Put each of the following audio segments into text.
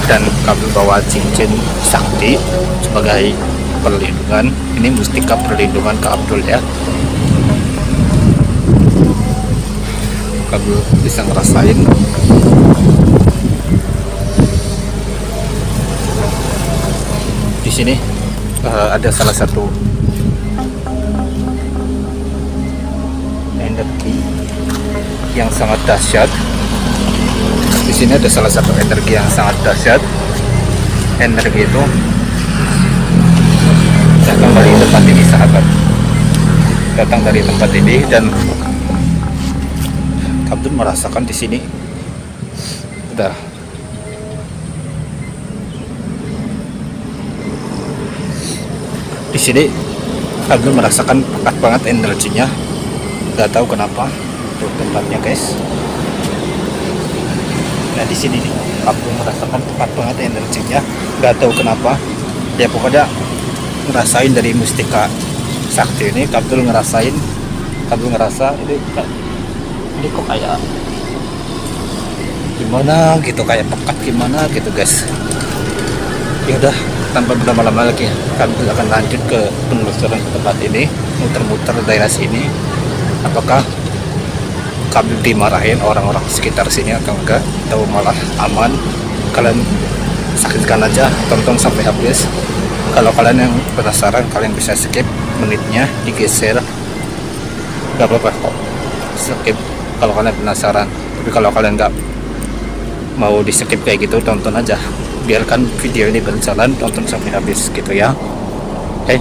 dan kabel bawa cincin sakti sebagai perlindungan. Ini mustika perlindungan ke Abdul ya. Kabel bisa ngerasain. Di sini ada salah satu energi yang sangat dahsyat. Di sini ada salah satu energi yang sangat dahsyat. Energi itu datang dari tempat ini, sahabat. Datang dari tempat ini, dan Abdul merasakan di sini. Udah. Di sini Abdul merasakan pekat banget energinya. Gak tahu kenapa. Tuh tempatnya, guys. Nah di sini nih, Abdul merasakan pekat banget energinya. Gak tahu kenapa. Ya pokoknya ngerasain dari mustika sakti ini. Abdul ngerasa ini kok kayak gimana gitu, kayak pekat gimana gitu, guys. Ya udah, tanpa berlama-lama lagi, Abdul akan lanjut ke penelusuran tempat ini, muter-muter daerah sini. Apakah Abdul dimarahin orang-orang sekitar sini atau enggak, atau malah aman? Kalian saksikan aja, tonton sampai habis. Kalau kalian yang penasaran, kalian bisa skip menitnya, digeser, gak apa-apa kok, skip kalau kalian penasaran. Tapi kalau kalian nggak mau di skip kayak gitu, tonton aja, biarkan video ini berjalan, tonton sampai habis gitu ya. Oke.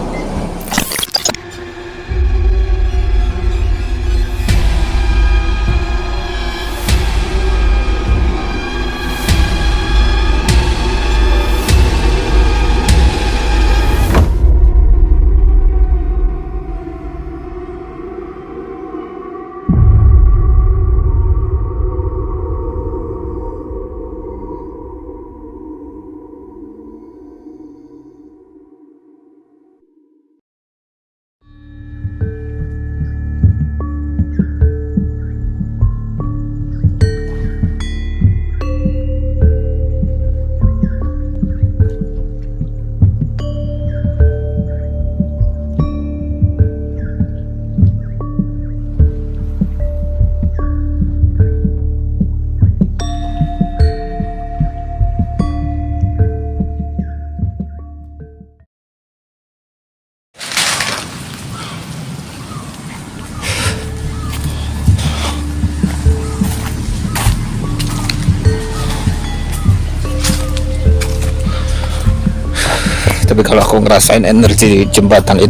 Tapi kalau aku ngerasain energi di jembatan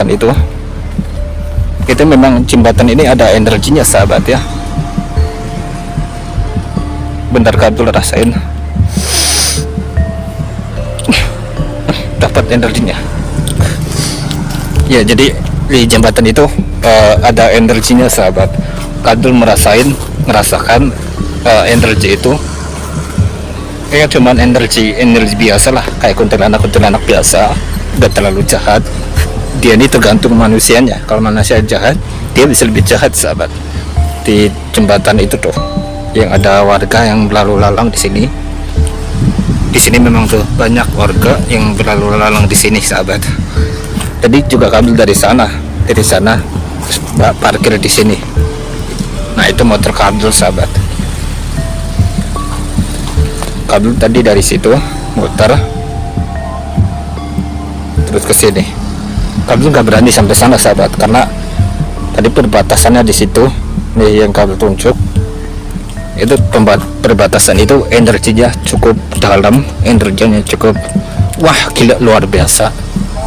itu, itu memang jembatan ini ada energinya, sahabat ya. Bentar, Abdul rasain, dapat energinya. Ya, jadi di jembatan itu ada energinya, sahabat. Abdul ngerasakan energi itu. Kayak cuman energi biasa lah, kayak kuntilanak biasa, gak terlalu jahat. Dia ini tergantung manusianya. Kalau manusia jahat, dia bisa lebih jahat, sahabat. Di jembatan itu tuh, yang ada warga yang berlalu lalang di sini. Di sini memang tuh banyak warga yang berlalu lalang di sini, sahabat. Tadi juga kami dari sana terus parkir di sini. Nah itu motor Abdul, sahabat. Kabel tadi dari situ muter terus ke sini. Kabel nggak berani sampai sana, sahabat, karena tadi perbatasannya di situ nih yang kabel tunjuk. Itu perbatasan itu energinya cukup dalam, energinya cukup wah gila, luar biasa.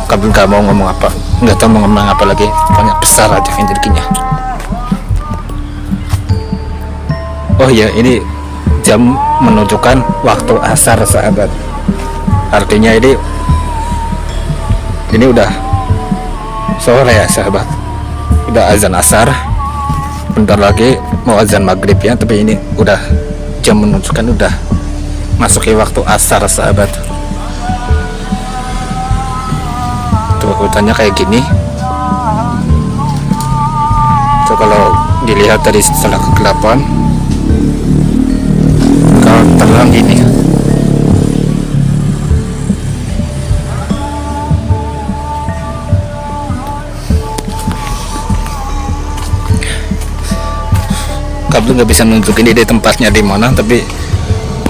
Kabel nggak mau ngomong apa, nggak tahu mau ngomong apa lagi, banyak besar aja energinya. Oh ya, ini jam menunjukkan waktu asar, sahabat. Artinya ini udah sore ya, sahabat. Udah azan asar, bentar lagi mau azan maghrib ya. Tapi ini udah jam menunjukkan udah masuki waktu asar, sahabat. Tuh hutannya kayak gini. So kalau dilihat dari setelah kegelapan, terang gini. Kabel nggak bisa nunjukin di tempatnya di mana, tapi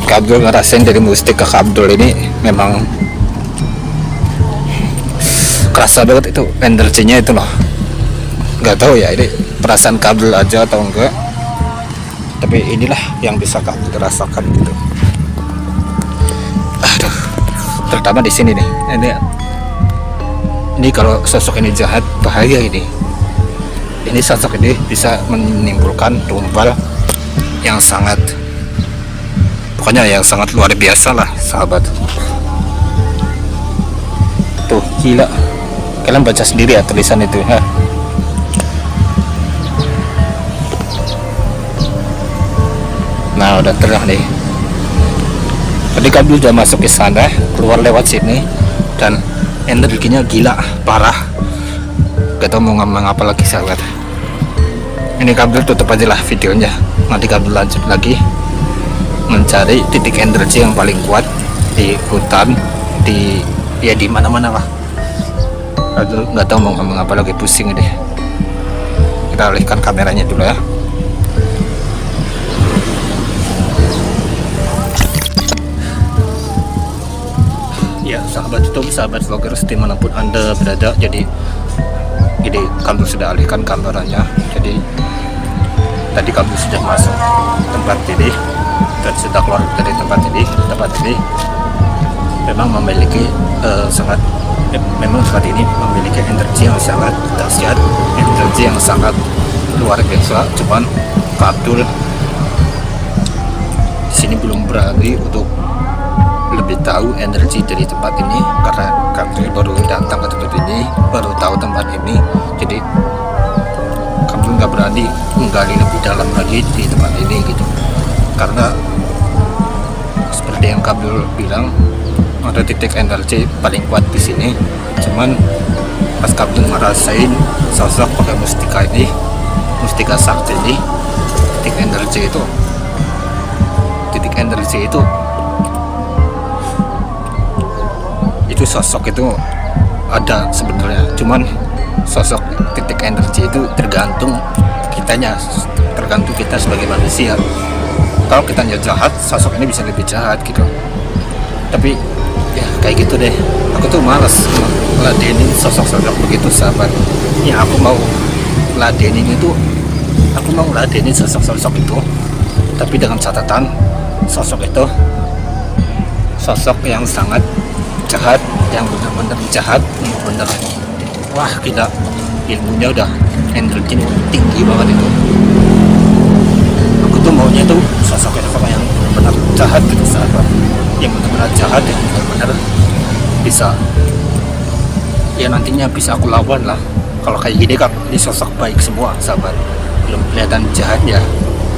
Kabel ngerasain dari mustik ke Abdul ini memang kerasa banget itu energinya itu loh. Nggak tahu ya ini perasaan Kabel aja atau enggak, tapi inilah yang bisa Kabel rasakan gitu. Aduh, terutama di sini nih. Ini kalau sosok ini jahat bahaya ini. Ini sosok ini bisa menimbulkan tumpal yang sangat, pokoknya yang sangat luar biasa lah sahabat. Tuh gila, kalian baca sendiri ya tulisan itu ya. Nah udah terang nih. Tadi Kabel udah masuk ke sana, keluar lewat sini, dan energinya gila parah. Gak tau mau ngomong apa lagi sahabat. Ini Kabel tutup aja lah videonya. Nanti Kabel lanjut lagi mencari titik energi yang paling kuat di hutan, di ya di mana-mana lah. Kabel nggak tahu mau ngomong apa lagi, pusing deh. Kita alihkan kameranya dulu ya. Ya sahabat YouTube, sahabat vloggers dimanapun anda berada, jadi Kabel sudah alihkan kameranya. Jadi tadi Kabel sudah masuk tempat ini dan sudah keluar dari tempat ini memang memiliki memang tempat ini memiliki energi yang sangat dahsyat, energi yang sangat luar biasa. Cuman Kabel di sini belum berani untuk lebih tahu energi dari tempat ini karena Kabel baru datang ke tempat ini, baru tahu tempat ini. Jadi Kabel nggak berani menggali lebih dalam lagi di tempat ini gitu, karena seperti yang Kabel bilang ada titik energi paling kuat di sini. Cuman pas Kabel ngerasain sosok pakai mustika ini, mustika sakti ini, titik energi itu sosok itu ada sebenarnya. Cuman sosok titik energi itu tergantung kita sebagai manusia. Kalau kita jahat, sosok ini bisa lebih jahat gitu. Tapi ya kayak gitu deh, aku tuh malas ngeladenin sosok-sosok begitu sahabat. Ya aku mau ngeladenin sosok-sosok itu, tapi dengan catatan sosok itu sosok yang sangat jahat, yang benar-benar jahat, benar. Wah kita ilmunya udah energinya tinggi banget itu. Aku tuh maunya tuh sosok yang benar-benar jahat gitu sahabat, yang benar-benar jahat, yang benar-benar bisa ya nantinya bisa aku lawan lah. Kalau kayak gini kan ini sosok baik semua sahabat, belum kelihatan jahat ya.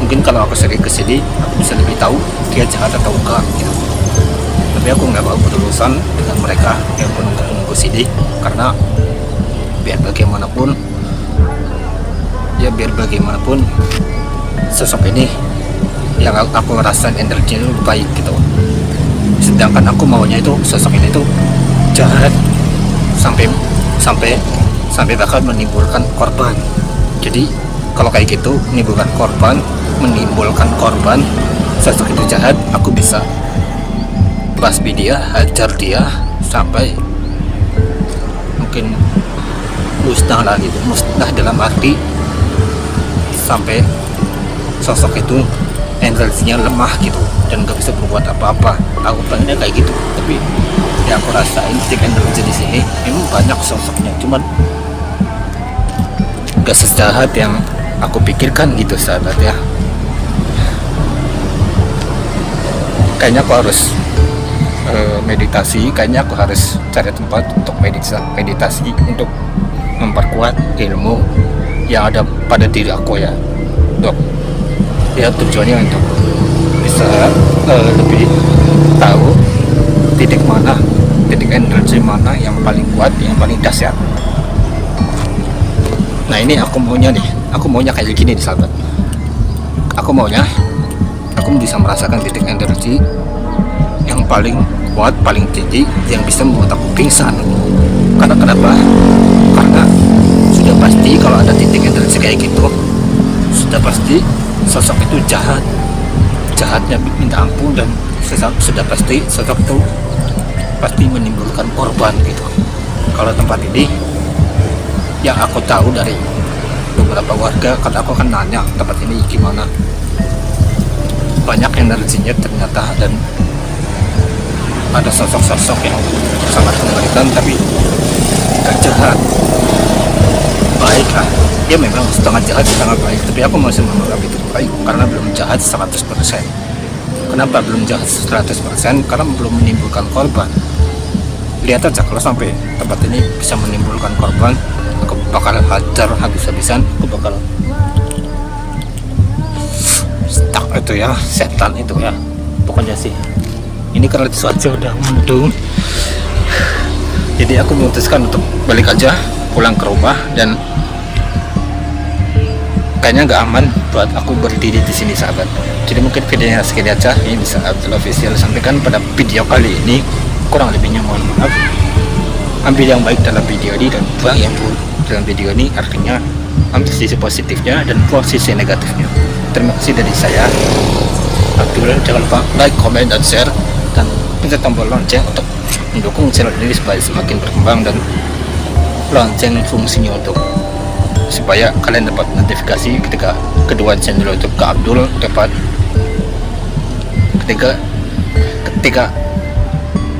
Mungkin kalau aku sering kesini aku bisa lebih tahu dia jahat atau enggak gitu. Tapi aku nggak mau berurusan dengan mereka yang penunggu sini, karena biar bagaimanapun sosok ini yang aku ngerasain energinya itu baik gitu. Sedangkan aku maunya itu sosok ini tuh jahat sampai bakal menimbulkan korban. Jadi kalau kayak gitu menimbulkan korban, sosok itu jahat, aku bisa basmi dia, hajar dia sampai mungkin musnah lah gitu. Musnah dalam arti sampai sosok itu energinya lemah gitu dan gak bisa berbuat apa-apa. Aku pengennya kayak gitu, tapi ya aku rasain titik energi di sini memang banyak sosoknya, cuman gak sejahat yang aku pikirkan gitu sahabat ya. Kayaknya aku harus meditasi, kayaknya aku harus cari tempat untuk meditasi untuk memperkuat ilmu yang ada pada diri aku ya. Tujuannya untuk bisa lebih tahu titik energi mana yang paling kuat, yang paling dahsyat. Nah ini aku maunya kayak gini nih sahabat. Aku maunya aku bisa merasakan titik energi yang paling kuat, paling tinggi, yang bisa membuat aku pingsan. Karena kenapa? Karena sudah pasti kalau ada titik energi kayak gitu, sudah pasti sosok itu jahatnya minta ampun, dan sudah pasti sosok itu pasti menimbulkan korban gitu. Kalau tempat ini yang aku tahu dari beberapa warga, karena aku akan nanya tempat ini gimana, banyak energinya ternyata, dan ada sosok-sosok yang sangat mengerikan tapi gak jahat, baik lah. Dia memang setengah jahat setengah baik, tapi aku masih menganggap itu baik karena belum jahat 100%. Kenapa belum jahat 100%? Karena belum menimbulkan korban. Lihat aja kalau sampai tempat ini bisa menimbulkan korban, aku bakal hajar habis-habisan, aku bakal stuck itu ya, setan itu ya, pokoknya sih. Ini karena cuaca udah mendung, jadi aku memutuskan untuk balik aja, pulang ke rumah. Dan kayaknya nggak aman buat aku berdiri di sini sahabat. Jadi mungkin videonya segini aja. Ini bisa Abdul Official sampaikan pada video kali ini. Kurang lebihnya mohon maaf. Ambil yang baik dalam video ini dan buang yang buruk dalam video ini. Artinya ambil sisi positifnya dan buang sisi negatifnya. Terima kasih dari saya Abdul. Jangan lupa like, comment, dan share, dan pencet tombol lonceng untuk mendukung channel ini supaya semakin berkembang, dan lonceng fungsinya untuk supaya kalian dapat notifikasi ketika kedua channel YouTube Kak Abdul dapat ketika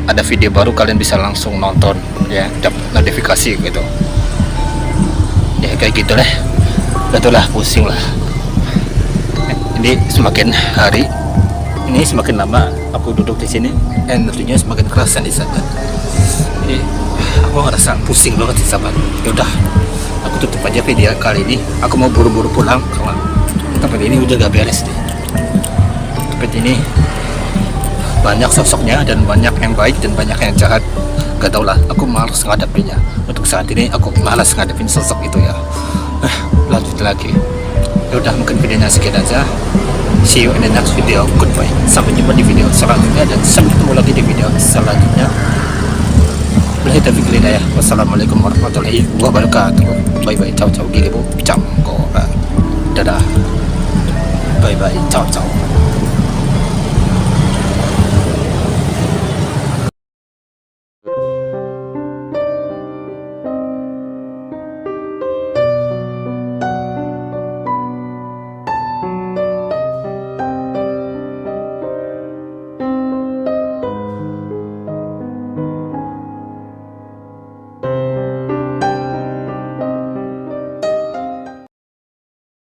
ada video baru, kalian bisa langsung nonton ya, dapat notifikasi gitu ya, kayak gitulah. Itulah pusing lah. Ini semakin hari ini semakin lama aku duduk di sini, energinya semakin kerasa di sana. Jadi aku ngerasa pusing banget sih sahabat. Yaudah, aku tutup aja video kali ini. Aku mau buru-buru pulang karena tempat ini udah gak beres nih. Tempat ini banyak sosoknya, dan banyak yang baik dan banyak yang jahat. Gak tau lah, aku malas ngadepinnya. Untuk saat ini aku malas ngadepin sosok itu ya. Lanjut lagi. Yaudah, mungkin videonya sekian aja. See you in the next video. Goodbye. Sampai jumpa di video selanjutnya, dan sampai ketemu lagi di video selanjutnya. Wassalamualaikum warahmatullahi wabarakatuh. Bye bye, ciao ciao, gigi bu, dadah, bye bye, ciao ciao.